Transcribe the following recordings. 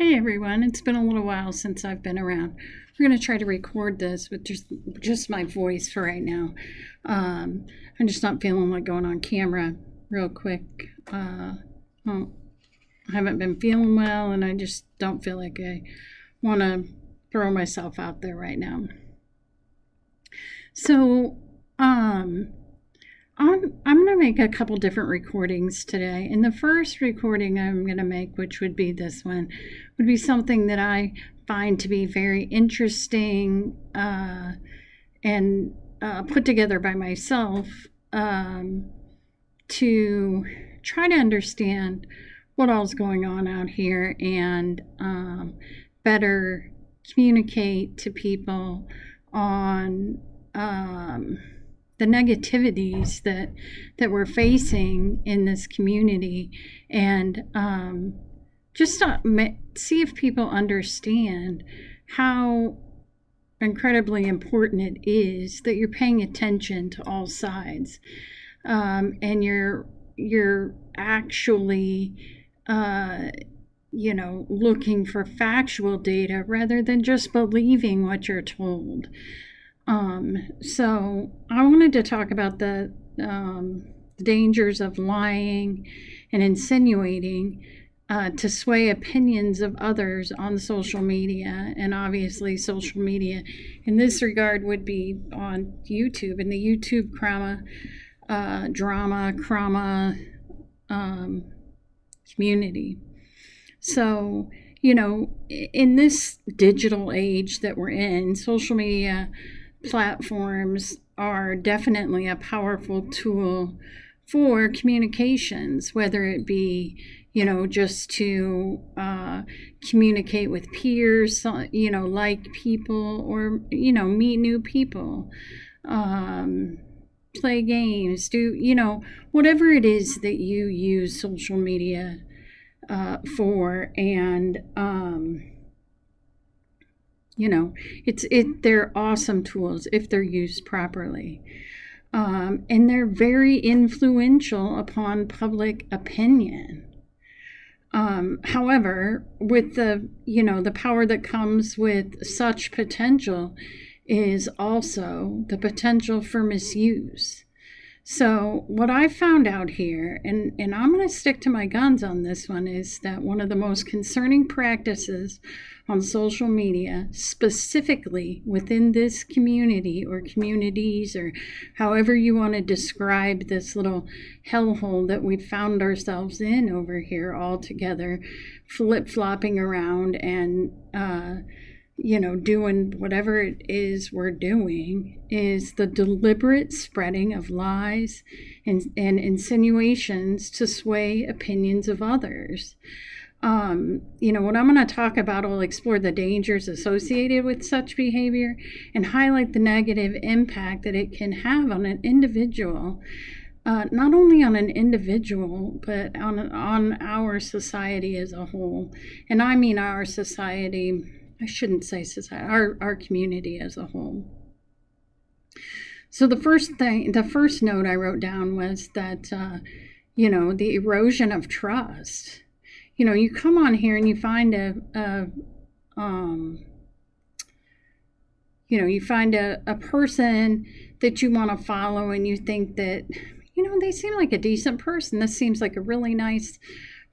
Hey everyone, it's been a little while since I've been around. We're going to try to record this with just my voice for right now. I'm just not feeling like going on camera real quick. Well, I haven't been feeling well and I just don't feel like I want to throw myself out there right now. So, I'm going to make a couple different recordings today. And the first recording I'm going to make, which would be this one, would be something that I find to be very interesting and put together by myself to try to understand what all's going on out here and better communicate to people on the negativities that we're facing in this community, and just see if people understand how incredibly important it is that you're paying attention to all sides, and you're actually looking for factual data rather than just believing what you're told. So I wanted to talk about the dangers of lying and insinuating to sway opinions of others on social media. And obviously social media in this regard would be on YouTube and the YouTube drama community. So, in this digital age that we're in, social media platforms are definitely a powerful tool for communications, whether it be, just to communicate with peers, like people, or, meet new people, play games, do, whatever it is that you use social media for. And they're awesome tools if they're used properly, and they're very influential upon public opinion. However, with the power that comes with such potential is also the potential for misuse. So what I found out here, and I'm going to stick to my guns on this one, is that one of the most concerning practices on social media, specifically within this community or communities, or however you want to describe this little hellhole that we've found ourselves in over here all together, flip-flopping around and doing whatever it is we're doing, is the deliberate spreading of lies and insinuations to sway opinions of others. What I'm going to talk about will explore the dangers associated with such behavior and highlight the negative impact that it can have on an individual, not only on an individual, but on our society as a whole. And I mean our society, I shouldn't say society, our community as a whole. So the first note I wrote down was that, the erosion of trust. You come on here and you find a person that you want to follow, and you think that, they seem like a decent person. This seems like a really nice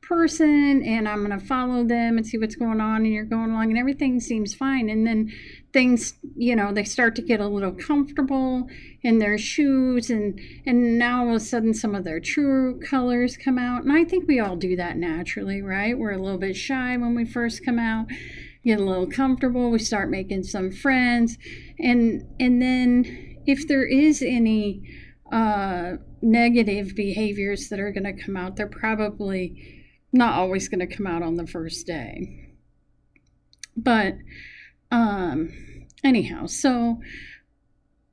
person, and I'm going to follow them and see what's going on, and you're going along and everything seems fine. And then things, they start to get a little comfortable in their shoes, and now all of a sudden some of their true colors come out. And I think we all do that naturally, right? We're a little bit shy when we first come out, get a little comfortable, we start making some friends, and then if there is any negative behaviors that are going to come out, they're probably not always going to come out on the first day. But anyhow, so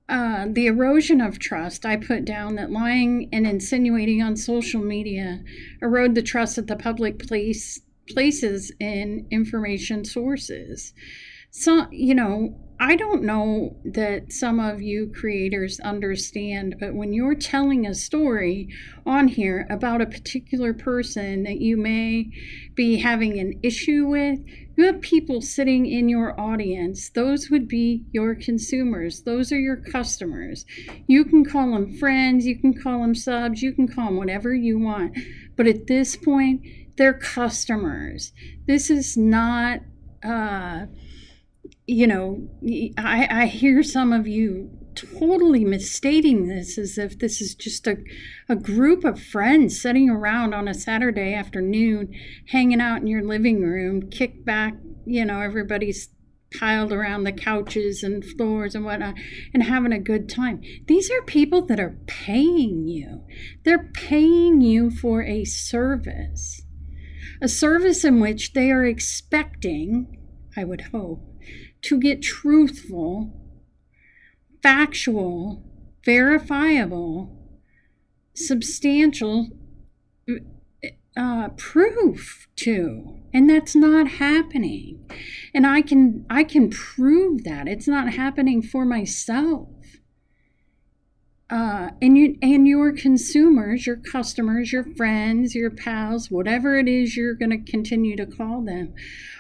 the erosion of trust, I put down that lying and insinuating on social media erode the trust that the public places in information sources. So, I don't know that some of you creators understand, but when you're telling a story on here about a particular person that you may be having an issue with, you have people sitting in your audience. Those would be your consumers. Those are your customers. You can call them friends, you can call them subs, you can call them whatever you want. But at this point, they're customers. This is not... I hear some of you totally misstating this as if this is just a group of friends sitting around on a Saturday afternoon, hanging out in your living room, kicked back, everybody's piled around the couches and floors and whatnot, and having a good time. These are people that are paying you. They're paying you for a service in which they are expecting, I would hope, to get truthful, factual, verifiable, substantial proof to. And that's not happening. And I can prove that. It's not happening for myself. And your consumers, your customers, your friends, your pals, whatever it is you're going to continue to call them,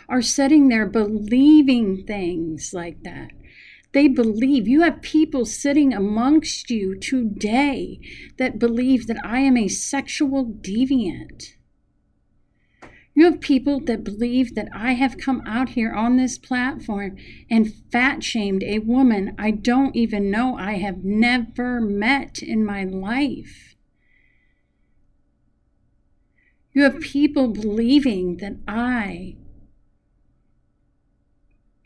are sitting there believing things like that. They believe. You have people sitting amongst you today that believe that I am a sexual deviant. You have people that believe that I have come out here on this platform and fat shamed a woman I don't even know, I have never met in my life. You have people believing that I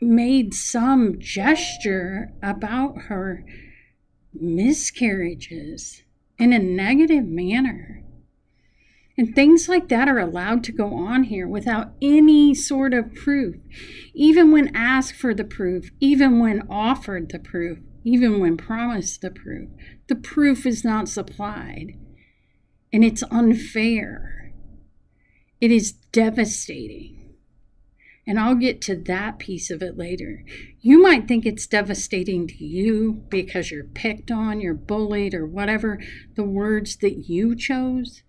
made some gesture about her miscarriages in a negative manner. And things like that are allowed to go on here without any sort of proof, even when asked for the proof, even when offered the proof, even when promised the proof. The proof is not supplied, and it's unfair. It is devastating. And I'll get to that piece of it later. You might think it's devastating to you because you're picked on, you're bullied, or whatever the words that you chose,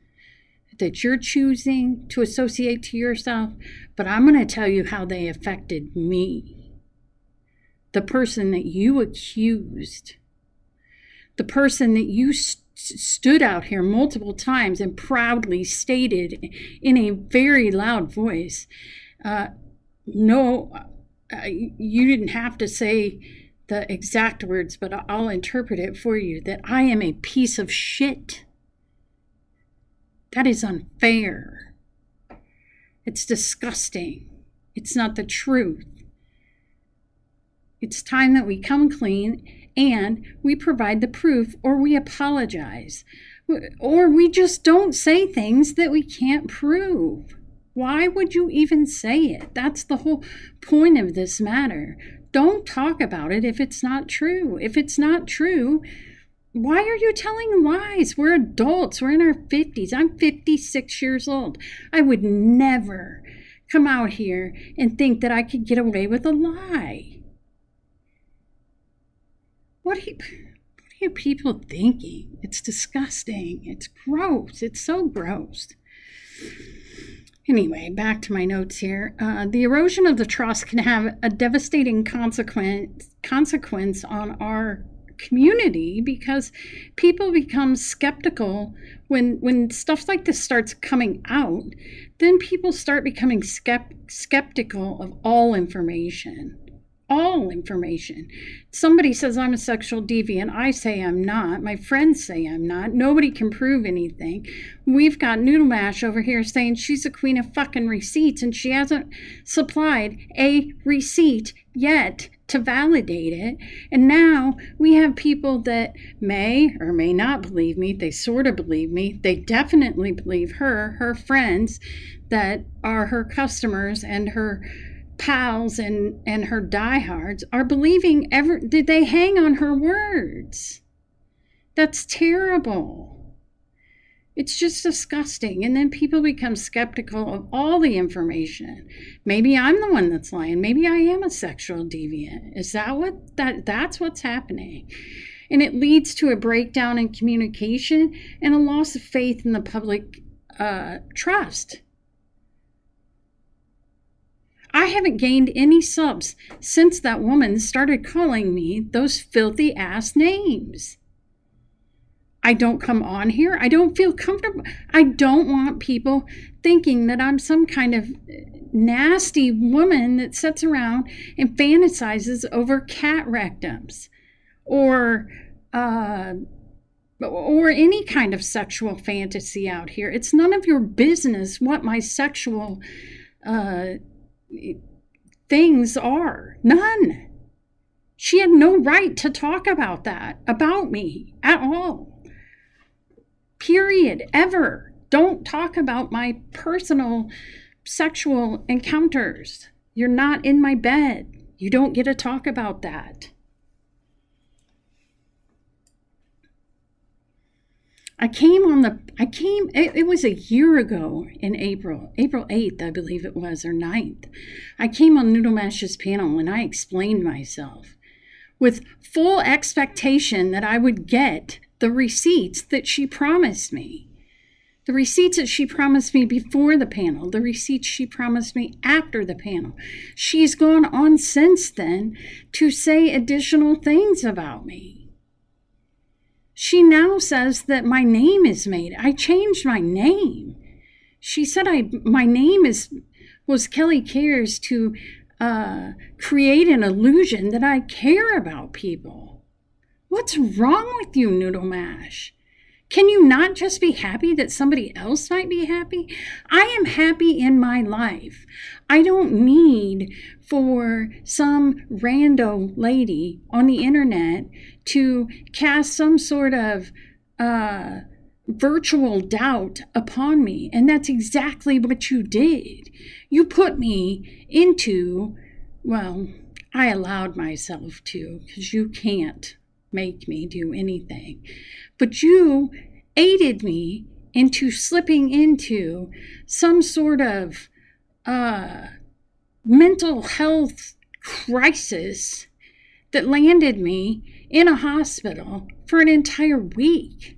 that you're choosing to associate to yourself, but I'm going to tell you how they affected me. The person that you accused, the person that you stood out here multiple times and proudly stated in a very loud voice, no, you didn't have to say the exact words, but I'll interpret it for you, that I am a piece of shit. That is unfair. It's disgusting. It's not the truth. It's time that we come clean and we provide the proof, or we apologize, or we just don't say things that we can't prove. Why would you even say it? That's the whole point of this matter. Don't talk about it if it's not true. If it's not true, why are you telling lies? We're adults. We're in our 50s. I'm 56 years old. I would never come out here and think that I could get away with a lie. What are you people thinking? It's disgusting. It's gross. It's so gross. Anyway, back to my notes here. The erosion of the trust can have a devastating consequence on our community, because people become skeptical when stuff like this starts coming out. Then people start becoming skeptical of all information. All information. Somebody says I'm a sexual deviant. I say I'm not. My friends say I'm not. Nobody can prove anything. We've got Noodle Mash over here saying she's a queen of fucking receipts, and she hasn't supplied a receipt yet to validate it. And now we have people that may or may not believe me. They sort of believe me. They definitely believe her friends that are her customers and her pals and her diehards are believing did they hang on her words. That's terrible. It's just disgusting. And then people become skeptical of all the information. Maybe I'm the one that's lying. Maybe I am a sexual deviant. Is that that's what's happening? And it leads to a breakdown in communication and a loss of faith in the public trust. I haven't gained any subs since that woman started calling me those filthy ass names. I don't come on here. I don't feel comfortable. I don't want people thinking that I'm some kind of nasty woman that sits around and fantasizes over cat rectums or any kind of sexual fantasy out here. It's none of your business what my sexual things are. None. She had no right to talk about that, about me at all. Period. Ever. Don't talk about my personal sexual encounters. You're not in my bed. You don't get to talk about that. It was a year ago in April 8th, I believe it was, or 9th. I came on Noodle Mash's panel and I explained myself with full expectation that I would get the receipts that she promised me. The receipts that she promised me before the panel, the receipts she promised me after the panel. She's gone on since then to say additional things about me. She now says that my name is made. I changed my name. She said my name was Kelly Cares to create an illusion that I care about people. What's wrong with you, Noodle Mash? Can you not just be happy that somebody else might be happy? I am happy in my life. I don't need for some rando lady on the internet to cast some sort of virtual doubt upon me. And that's exactly what you did. You put me into, well, I allowed myself to, because you can't make me do anything. But you aided me into slipping into some sort of mental health crisis that landed me in a hospital for an entire week.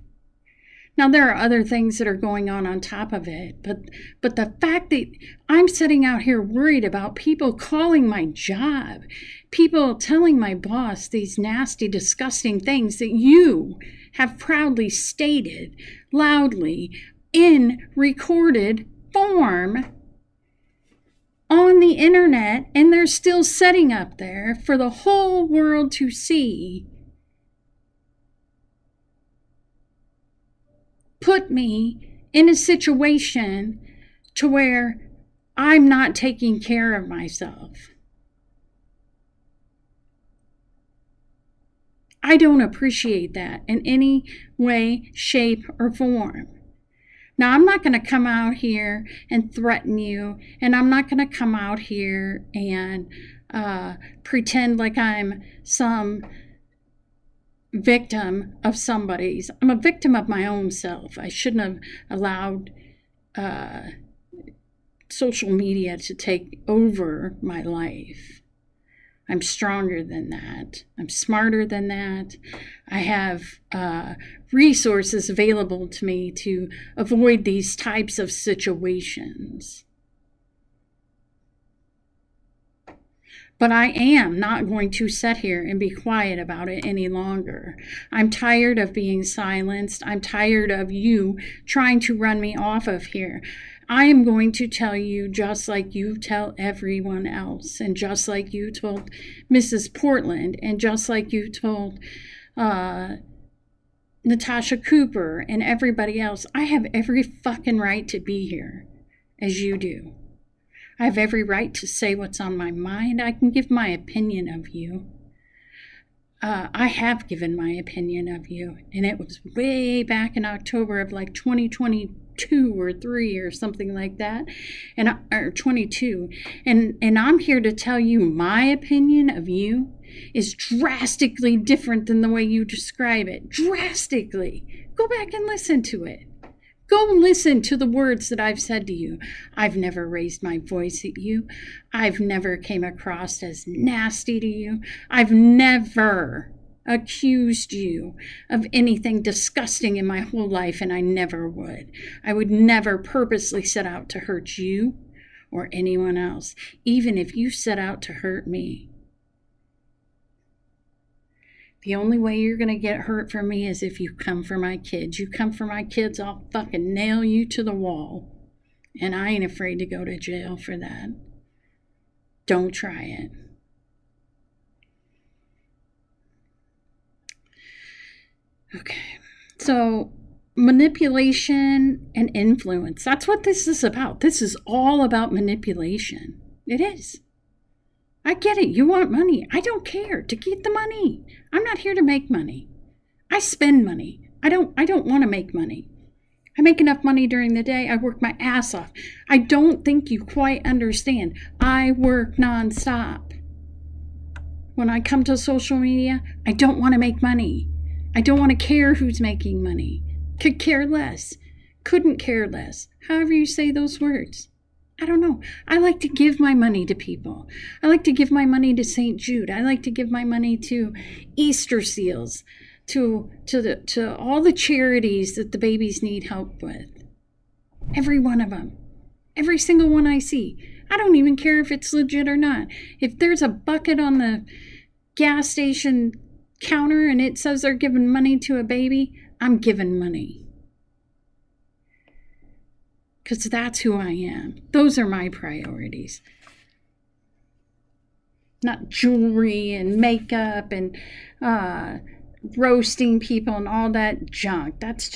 Now, there are other things that are going on top of it, but the fact that I'm sitting out here worried about people calling my job, people telling my boss these nasty, disgusting things that you have proudly stated loudly in recorded form on the internet, and they're still sitting up there for the whole world to see, put me in a situation to where I'm not taking care of myself. I don't appreciate that in any way, shape, or form. Now, I'm not going to come out here and threaten you, and I'm not going to come out here and pretend like I'm some victim of somebody's. I'm a victim of my own self. I shouldn't have allowed social media to take over my life. I'm stronger than that. I'm smarter than that. I have resources available to me to avoid these types of situations. But I am not going to sit here and be quiet about it any longer. I'm tired of being silenced. I'm tired of you trying to run me off of here. I am going to tell you just like you tell everyone else, and just like you told Mrs. Portland, and just like you told Natasha Cooper and everybody else. I have every fucking right to be here, as you do. I have every right to say what's on my mind. I can give my opinion of you. I have given my opinion of you, and it was way back in October of like 2022 or 3 or something like that, or 22. And I'm here to tell you my opinion of you is drastically different than the way you describe it. Drastically. Go back and listen to it. Go listen to the words that I've said to you. I've never raised my voice at you. I've never came across as nasty to you. I've never accused you of anything disgusting in my whole life, and I never would. I would never purposely set out to hurt you or anyone else, even if you set out to hurt me. The only way you're going to get hurt from me is if you come for my kids. You come for my kids, I'll fucking nail you to the wall. And I ain't afraid to go to jail for that. Don't try it. Okay. So, manipulation and influence. That's what this is about. This is all about manipulation. It is. I get it. You want money. I don't care. To get the money. I'm not here to make money. I spend money. I don't want to make money. I make enough money during the day. I work my ass off. I don't think you quite understand. I work nonstop. When I come to social media, I don't want to make money. I don't want to care who's making money. Could care less. Couldn't care less. However you say those words. I don't know. I like to give my money to people. I like to give my money to St. Jude. I like to give my money to Easter Seals, to all the charities that the babies need help with. Every one of them. Every single one I see. I don't even care if it's legit or not. If there's a bucket on the gas station counter and it says they're giving money to a baby, I'm giving money. Because that's who I am. Those are my priorities. Not jewelry and makeup and roasting people and all that junk. That's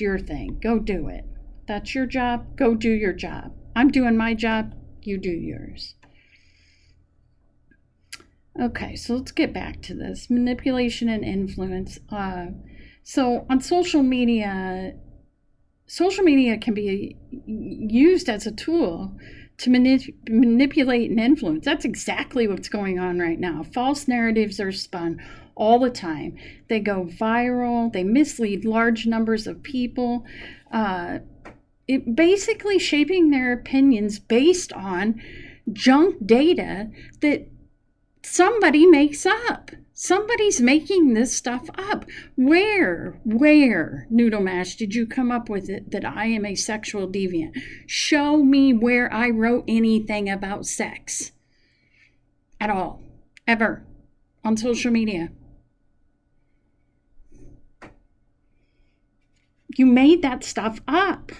your thing. Go do it. That's your job. Go do your job. I'm doing my job. You do yours. Okay, so let's get back to this. Manipulation and influence. So on social media can be used as a tool to manipulate and influence. That's exactly what's going on right now. False narratives are spun all the time. They go viral. They mislead large numbers of people. It basically shaping their opinions based on junk data that somebody makes up. Somebody's making this stuff up. Where, Noodle Mash, did you come up with it that I am a sexual deviant? Show me where I wrote anything about sex. At all. Ever. On social media. You made that stuff up.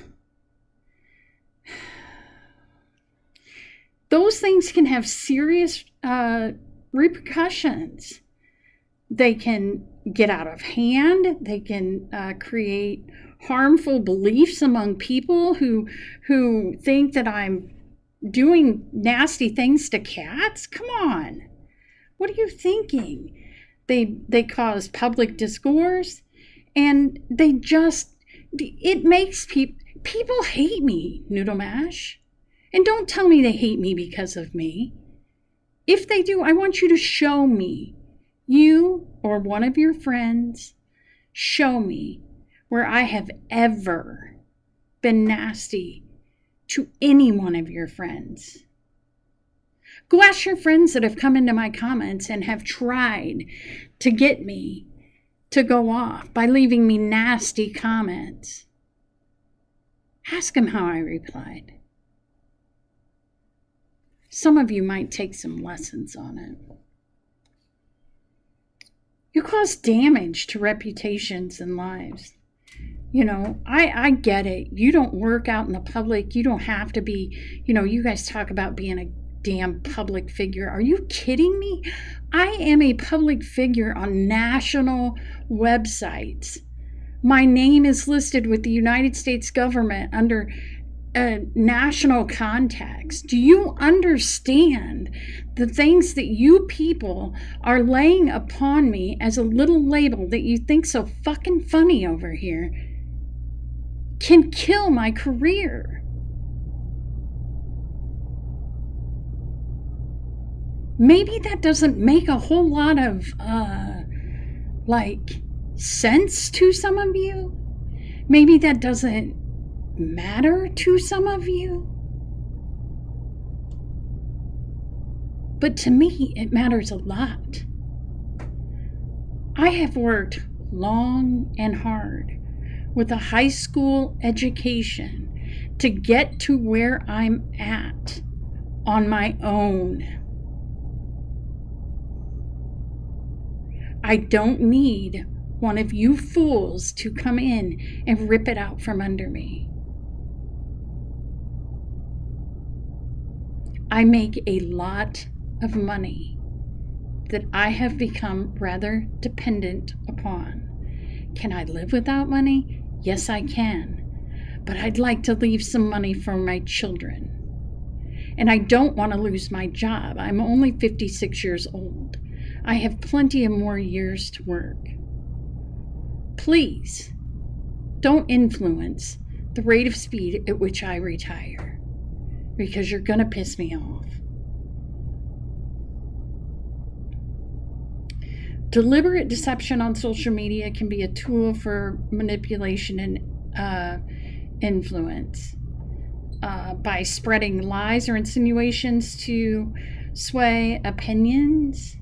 Those things can have serious repercussions. They can get out of hand. They can create harmful beliefs among people who think that I'm doing nasty things to cats. Come on. What are you thinking? They cause public discourse, and it makes people hate me, Noodle Mash. And don't tell me they hate me because of me. If they do, I want you to show me. You or one of your friends, show me where I have ever been nasty to any one of your friends. Go ask your friends that have come into my comments and have tried to get me to go off by leaving me nasty comments. Ask them how I replied. Some of you might take some lessons on it. You cause damage to reputations and lives. You know, I get it. You don't work out in the public. You don't have to be, you guys talk about being a damn public figure. Are you kidding me? I am a public figure on national websites. My name is listed with the United States government under national contacts. Do you understand the things that you people are laying upon me as a little label that you think so fucking funny over here can kill my career? Maybe that doesn't make a whole lot of sense to some of you. Maybe that doesn't matter to some of you, but to me, it matters a lot. I have worked long and hard with a high school education to get to where I'm at on my own. I don't need one of you fools to come in and rip it out from under me. I make a lot of money that I have become rather dependent upon. Can I live without money? Yes, I can. But I'd like to leave some money for my children. And I don't want to lose my job. I'm only 56 years old. I have plenty of more years to work. Please, don't influence the rate of speed at which I retire, because you're going to piss me off. Deliberate deception on social media can be a tool for manipulation and influence by spreading lies or insinuations to sway opinions.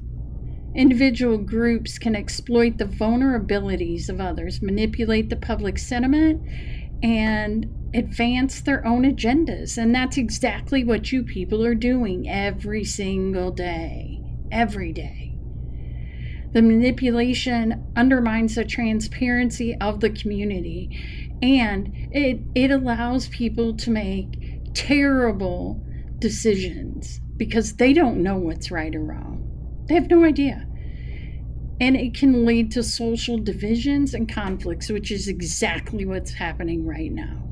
Individual groups can exploit the vulnerabilities of others, manipulate the public sentiment, and advance their own agendas. And that's exactly what you people are doing every single day, every day. The manipulation undermines the transparency of the community, and it allows people to make terrible decisions because they don't know what's right or wrong. They have no idea. And it can lead to social divisions and conflicts, which is exactly what's happening right now.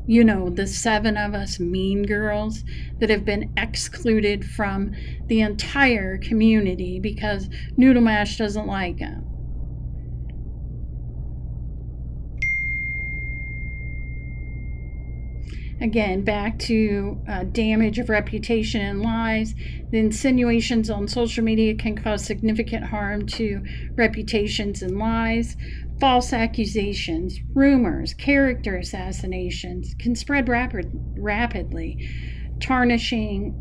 You know, the 7 of us mean girls that have been excluded from the entire community because Noodle Mash doesn't like them. Again, back to damage of reputation and lies. The insinuations on social media can cause significant harm to reputations and lies. False accusations, rumors, character assassinations can spread rapidly, tarnishing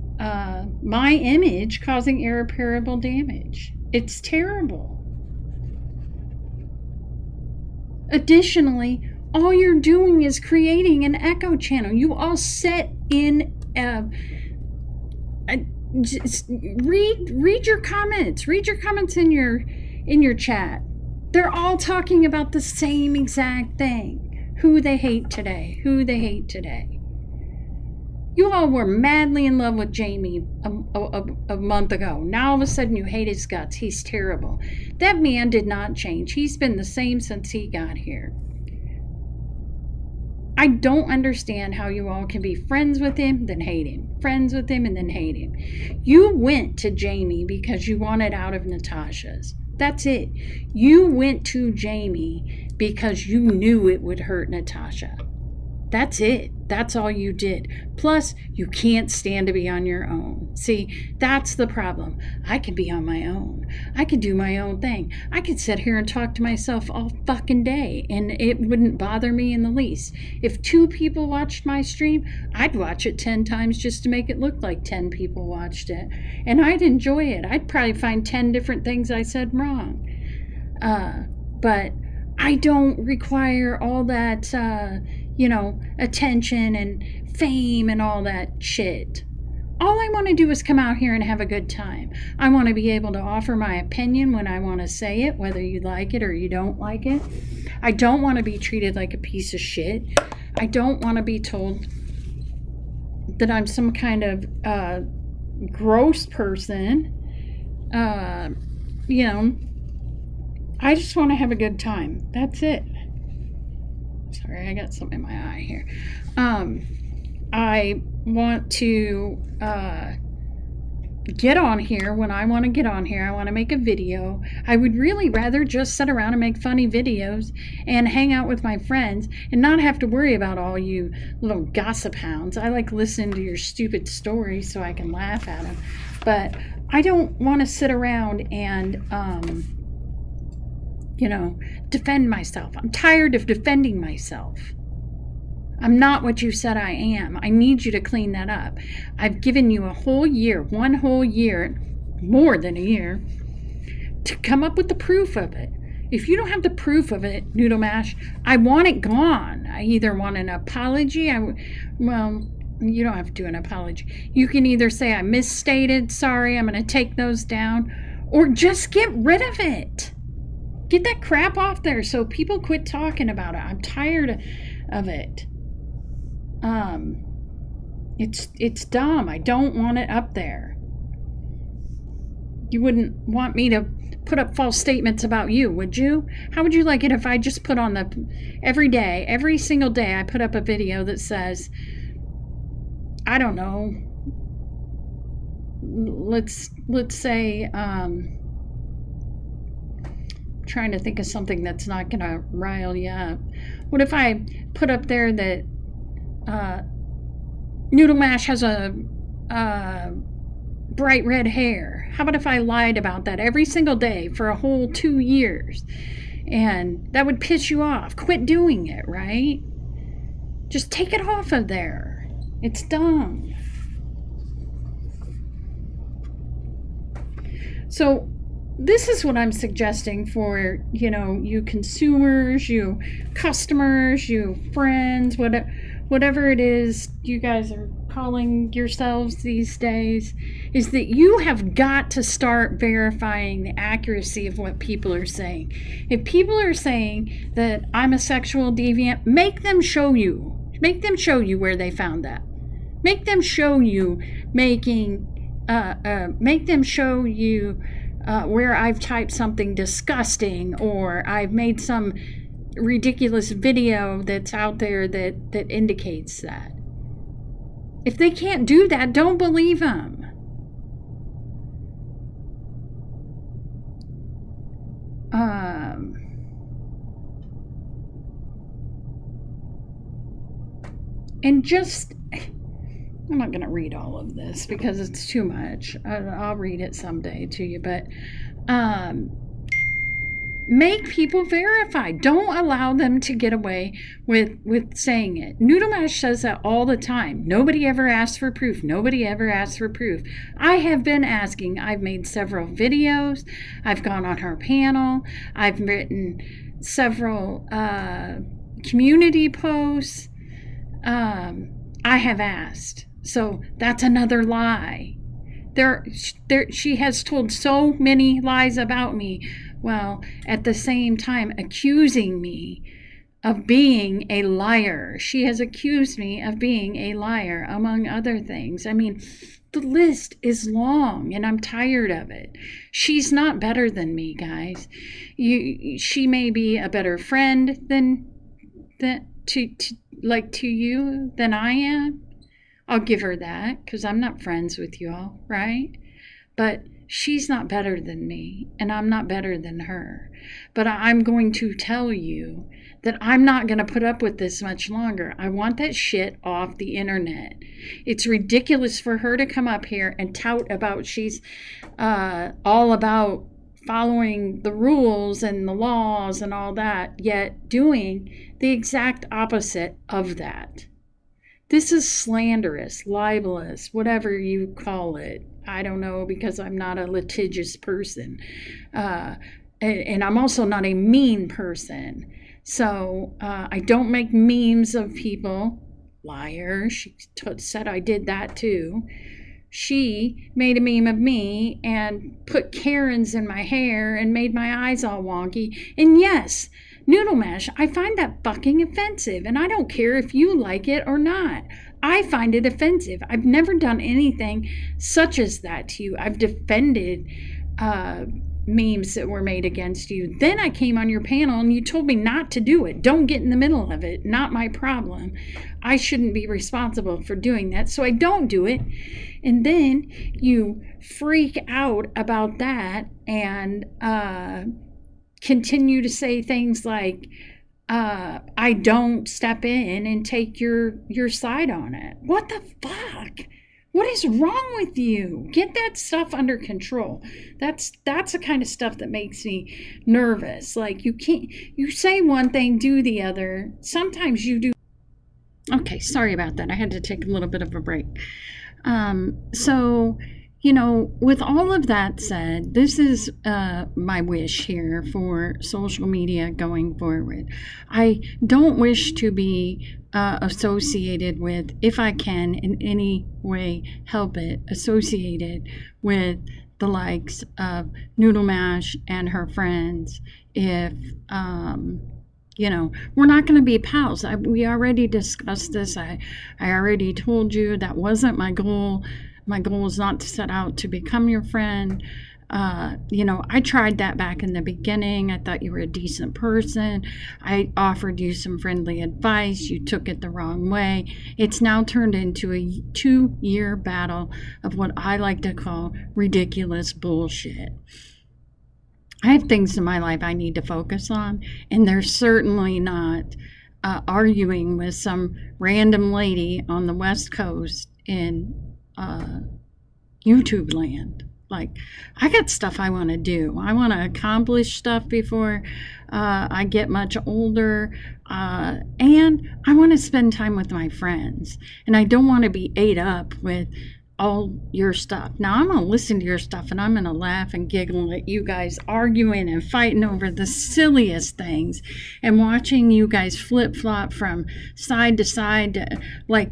my image, causing irreparable damage. It's terrible. Additionally, all you're doing is creating an echo channel. You all sit in read your comments. Read your comments in your chat. They're all talking about the same exact thing. Who they hate today. Who they hate today. You all were madly in love with Jamie a month ago. Now all of a sudden you hate his guts. He's terrible. That man did not change. He's been the same since he got here. I don't understand how you all can be friends with him, then hate him. Friends with him, and then hate him. You went to Jamie because you wanted out of Natasha's. That's it. You went to Jamie because you knew it would hurt Natasha. That's it. That's all you did. Plus, you can't stand to be on your own. See, that's the problem. I could be on my own. I could do my own thing. I could sit here and talk to myself all fucking day, and it wouldn't bother me in the least. If 2 people watched my stream, I'd watch it 10 times just to make it look like 10 people watched it. And I'd enjoy it. I'd probably find 10 different things I said wrong. But I don't require all that, attention and fame and all that shit. All I want to do is come out here and have a good time. I want to be able to offer my opinion when I want to say it, whether you like it or you don't like it. I don't want to be treated like a piece of shit. I don't want to be told that I'm some kind of gross person. I just want to have a good time. That's it. Sorry, I got something in my eye here. I want to get on here when I want to get on here. I want to make a video. I would really rather just sit around and make funny videos and hang out with my friends and not have to worry about all you little gossip hounds. I like listening to your stupid stories so I can laugh at them. But I don't want to sit around and defend myself. I'm tired of defending myself. I'm not what you said I am. I need you to clean that up. I've given you a whole year, one whole year, more than a year, to come up with the proof of it. If you don't have the proof of it, Noodle Mash, I want it gone. I either want an apology. Well, you don't have to do an apology. You can either say I misstated, sorry, I'm going to take those down, or just get rid of it. Get that crap off there so people quit talking about it. I'm tired of it. It's dumb. I don't want it up there. You wouldn't want me to put up false statements about you, would you? How would you like it if I just put on every single day, I put up a video that says, I don't know, let's say, trying to think of something that's not going to rile you up. What if I put up there that Noodle Mash has a bright red hair? How about if I lied about that every single day for a whole 2 years? And that would piss you off. Quit doing it, right? Just take it off of there. It's dumb. So this is what I'm suggesting for, you consumers, you customers, you friends, whatever it is you guys are calling yourselves these days, is that you have got to start verifying the accuracy of what people are saying. If people are saying that I'm a sexual deviant, make them show you. Make them show you where they found that. Make them show you where I've typed something disgusting, or I've made some ridiculous video that's out there that indicates that. If they can't do that, don't believe them. And just, I'm not going to read all of this because it's too much. I'll read it someday to you, but make people verify. Don't allow them to get away with saying it. Noodle Mash says that all the time. Nobody ever asks for proof. Nobody ever asks for proof. I have been asking. I've made several videos. I've gone on her panel. I've written several community posts. I have asked. So that's another lie. She has told so many lies about me, while at the same time accusing me of being a liar. She has accused me of being a liar, among other things. I mean, the list is long, and I'm tired of it. She's not better than me, guys. She may be a better friend to you than I am. I'll give her that, because I'm not friends with y'all, right? But she's not better than me, and I'm not better than her. But I'm going to tell you that I'm not going to put up with this much longer. I want that shit off the internet. It's ridiculous for her to come up here and tout about she's all about following the rules and the laws and all that, yet doing the exact opposite of that. This is slanderous, libelous, whatever you call it. I don't know, because I'm not a litigious person. And I'm also not a mean person. So I don't make memes of people. Liar. She said I did that too. She made a meme of me and put Karens in my hair and made my eyes all wonky. And yes, Noodle Mash, I find that fucking offensive, and I don't care if you like it or not. I find it offensive. I've never done anything such as that to you. I've defended memes that were made against you. Then I came on your panel and you told me not to do it. Don't get in the middle of it. Not my problem. I shouldn't be responsible for doing that, so I don't do it. And then you freak out about that and continue to say things like, I don't step in and take your side on it. What the fuck? What is wrong with you? Get that stuff under control. That's the kind of stuff that makes me nervous. Like, you say one thing, do the other. Sometimes you do. Okay, sorry about that. I had to take a little bit of a break. So, with all of that said, this is my wish here for social media going forward. I don't wish to be associated with, if I can in any way help it, associated with the likes of Noodle Mash and her friends if we're not going to be pals. We already discussed this. I already told you that wasn't my goal. My goal is not to set out to become your friend. I tried that back in the beginning. I thought you were a decent person. I offered you some friendly advice. You took it the wrong way. It's now turned into a 2-year battle of what I like to call ridiculous bullshit. I have things in my life I need to focus on, and they're certainly not arguing with some random lady on the West Coast in YouTube land. Like, I got stuff I want to do. I want to accomplish stuff before I get much older, and I want to spend time with my friends, and I don't want to be ate up with all your stuff. Now, I'm going to listen to your stuff and I'm going to laugh and giggle at you guys arguing and fighting over the silliest things and watching you guys flip-flop from side to side. Like,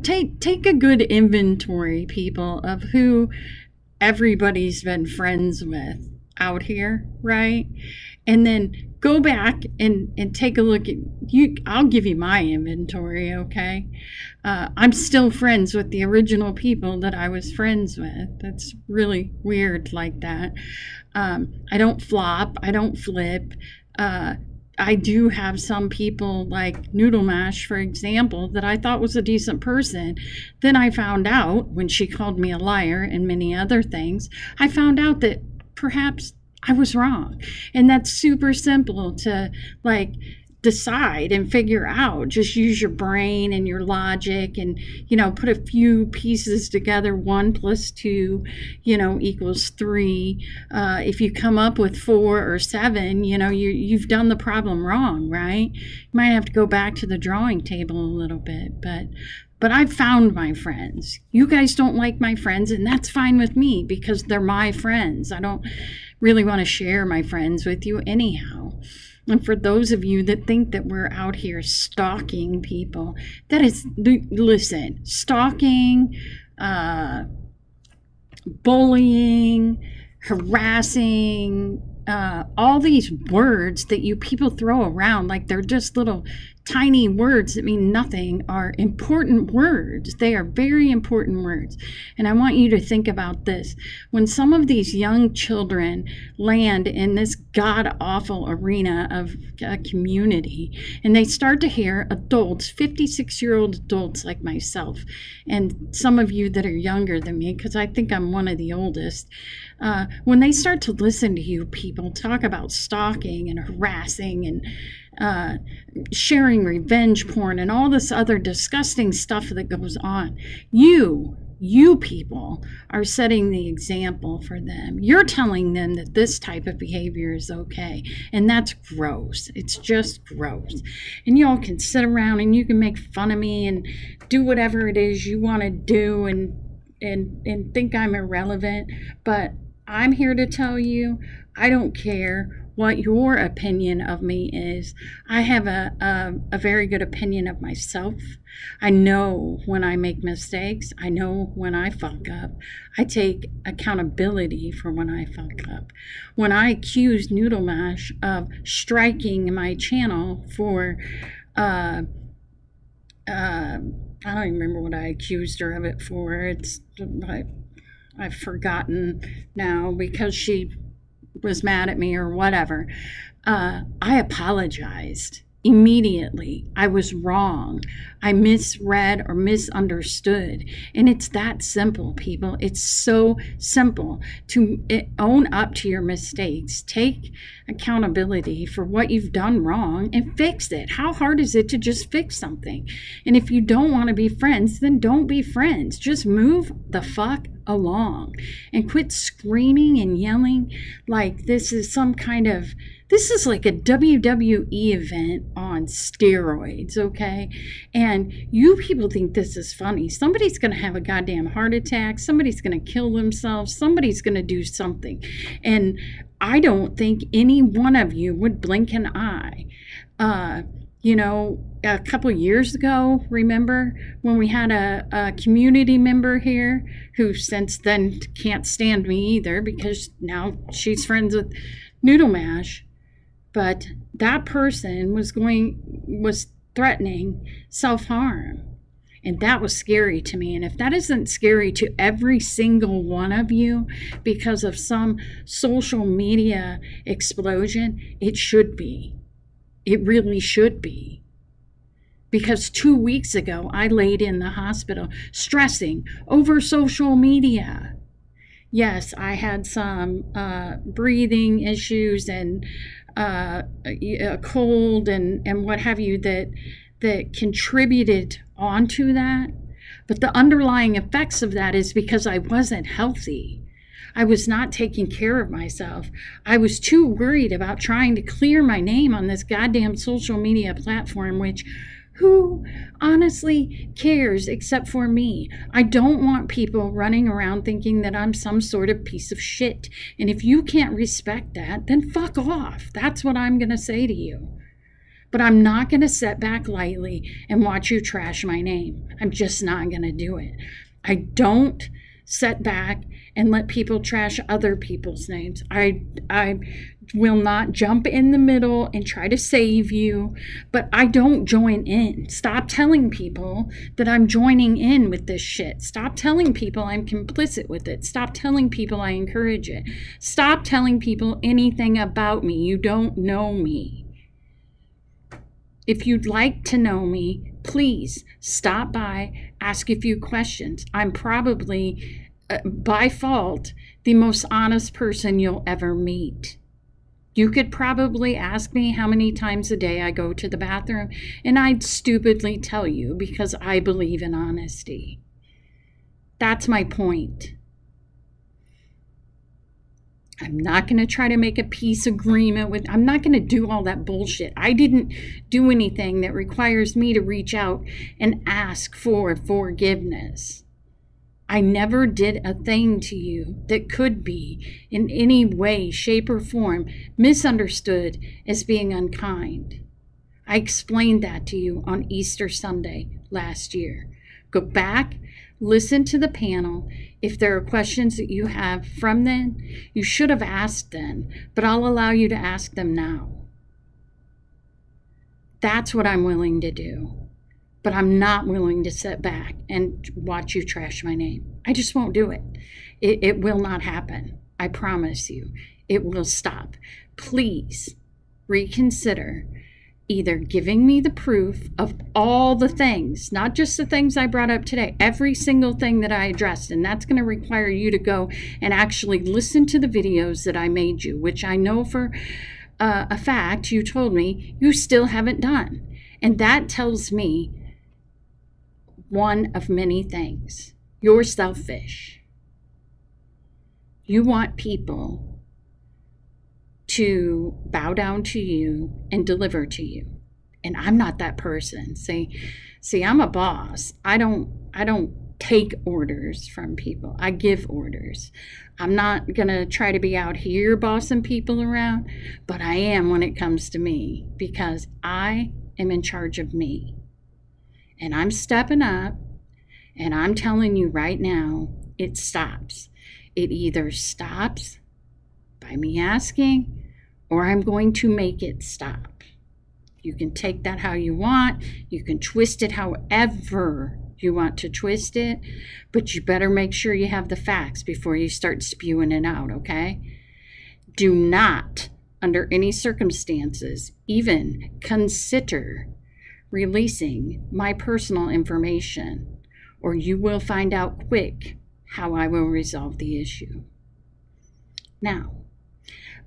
take a good inventory, people, of who everybody's been friends with out here, right? And then go back and take a look at you. I'll give you my inventory, okay? I'm still friends with the original people that I was friends with. That's really weird like that. I don't flop. I don't flip. I do have some people like Noodle Mash, for example, that I thought was a decent person. Then I found out, when she called me a liar and many other things, I found out that perhaps I was wrong. And that's super simple to decide and figure out. Just use your brain and your logic and, put a few pieces together. 1 + 2, equals 3. If you come up with 4 or 7, you've done the problem wrong, right? You might have to go back to the drawing table a little bit, but I've found my friends. You guys don't like my friends, and that's fine with me because they're my friends. I don't really want to share my friends with you anyhow. And for those of you that think that we're out here stalking people, that is, listen, stalking, bullying, harassing, all these words that you people throw around like they're just little tiny words that mean nothing are important words. They are very important words. And I want you to think about this. When some of these young children land in this god-awful arena of a community and they start to hear adults, 56-year-old adults like myself, and some of you that are younger than me, because I think I'm one of the oldest, when they start to listen to you people talk about stalking and harassing and sharing revenge porn and all this other disgusting stuff that goes on, you people are setting the example for them. You're telling them that this type of behavior is okay, and that's gross. It's just gross. And y'all can sit around and you can make fun of me and do whatever it is you want to do and think I'm irrelevant, but I'm here to tell you, I don't care what your opinion of me is. I have a very good opinion of myself. I know when I make mistakes. I know when I fuck up. I take accountability for when I fuck up. When I accused Noodle Mash of striking my channel for I don't even remember what I accused her of it for. I've forgotten now because she was mad at me or whatever. I apologized. immediately. I was wrong. I misread or misunderstood. And it's that simple, people. It's so simple to own up to your mistakes. Take accountability for what you've done wrong and fix it. How hard is it to just fix something? And if you don't want to be friends, then don't be friends. Just move the fuck along and quit screaming and yelling like this is like a WWE event on steroids, okay? And you people think this is funny. Somebody's going to have a goddamn heart attack. Somebody's going to kill themselves. Somebody's going to do something. And I don't think any one of you would blink an eye. A couple years ago, remember when we had a community member here who since then can't stand me either because now she's friends with Noodle Mash. But that person was threatening self-harm. And that was scary to me. And if that isn't scary to every single one of you because of some social media explosion, it should be. It really should be. Because 2 weeks ago, I laid in the hospital stressing over social media. Yes, I had some breathing issues and a cold and what have you that contributed onto that. But the underlying effects of that is because I wasn't healthy. I was not taking care of myself. I was too worried about trying to clear my name on this goddamn social media platform, which who honestly cares except for me? I don't want people running around thinking that I'm some sort of piece of shit. And if you can't respect that, then fuck off. That's what I'm going to say to you. But I'm not going to sit back lightly and watch you trash my name. I'm just not going to do it. I don't sit back and let people trash other people's names. I will not jump in the middle and try to save you, but I don't join in. Stop telling people that I'm joining in with this shit. Stop telling people I'm complicit with it. Stop telling people I encourage it. Stop telling people anything about me. You don't know me. If you'd like to know me, please stop by, ask a few questions. I'm probably, by fault, the most honest person you'll ever meet. You could probably ask me how many times a day I go to the bathroom, and I'd stupidly tell you because I believe in honesty. That's my point. I'm not going to try to make a peace agreement with, I'm not going to do all that bullshit. I didn't do anything that requires me to reach out and ask for forgiveness. I never did a thing to you that could be in any way, shape, or form misunderstood as being unkind. I explained that to you on Easter Sunday last year. Go back, listen to the panel. If there are questions that you have from then, you should have asked then, but I'll allow you to ask them now. That's what I'm willing to do. But I'm not willing to sit back and watch you trash my name. I just won't do it. It will not happen. I promise you. It will stop. Please reconsider either giving me the proof of all the things, not just the things I brought up today, every single thing that I addressed. And that's going to require you to go and actually listen to the videos that I made you, which I know for a fact you told me you still haven't done. And that tells me one of many things. You're selfish. You want people to bow down to you and deliver to you. And I'm not that person. See, I'm a boss. I don't take orders from people. I give orders. I'm not going to try to be out here bossing people around, but I am when it comes to me because I am in charge of me. And I'm stepping up and I'm telling you right now, it stops. It either stops by me asking or I'm going to make it stop. You can take that how you want. You can twist it however you want to twist it, but you better make sure you have the facts before you start spewing it out, okay? Do not under any circumstances, even consider releasing my personal information, or you will find out quick how I will resolve the issue. Now,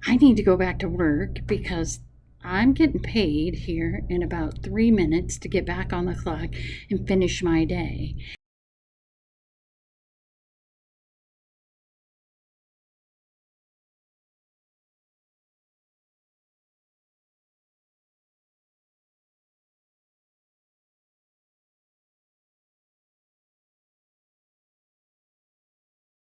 I need to go back to work because I'm getting paid here in about 3 minutes to get back on the clock and finish my day.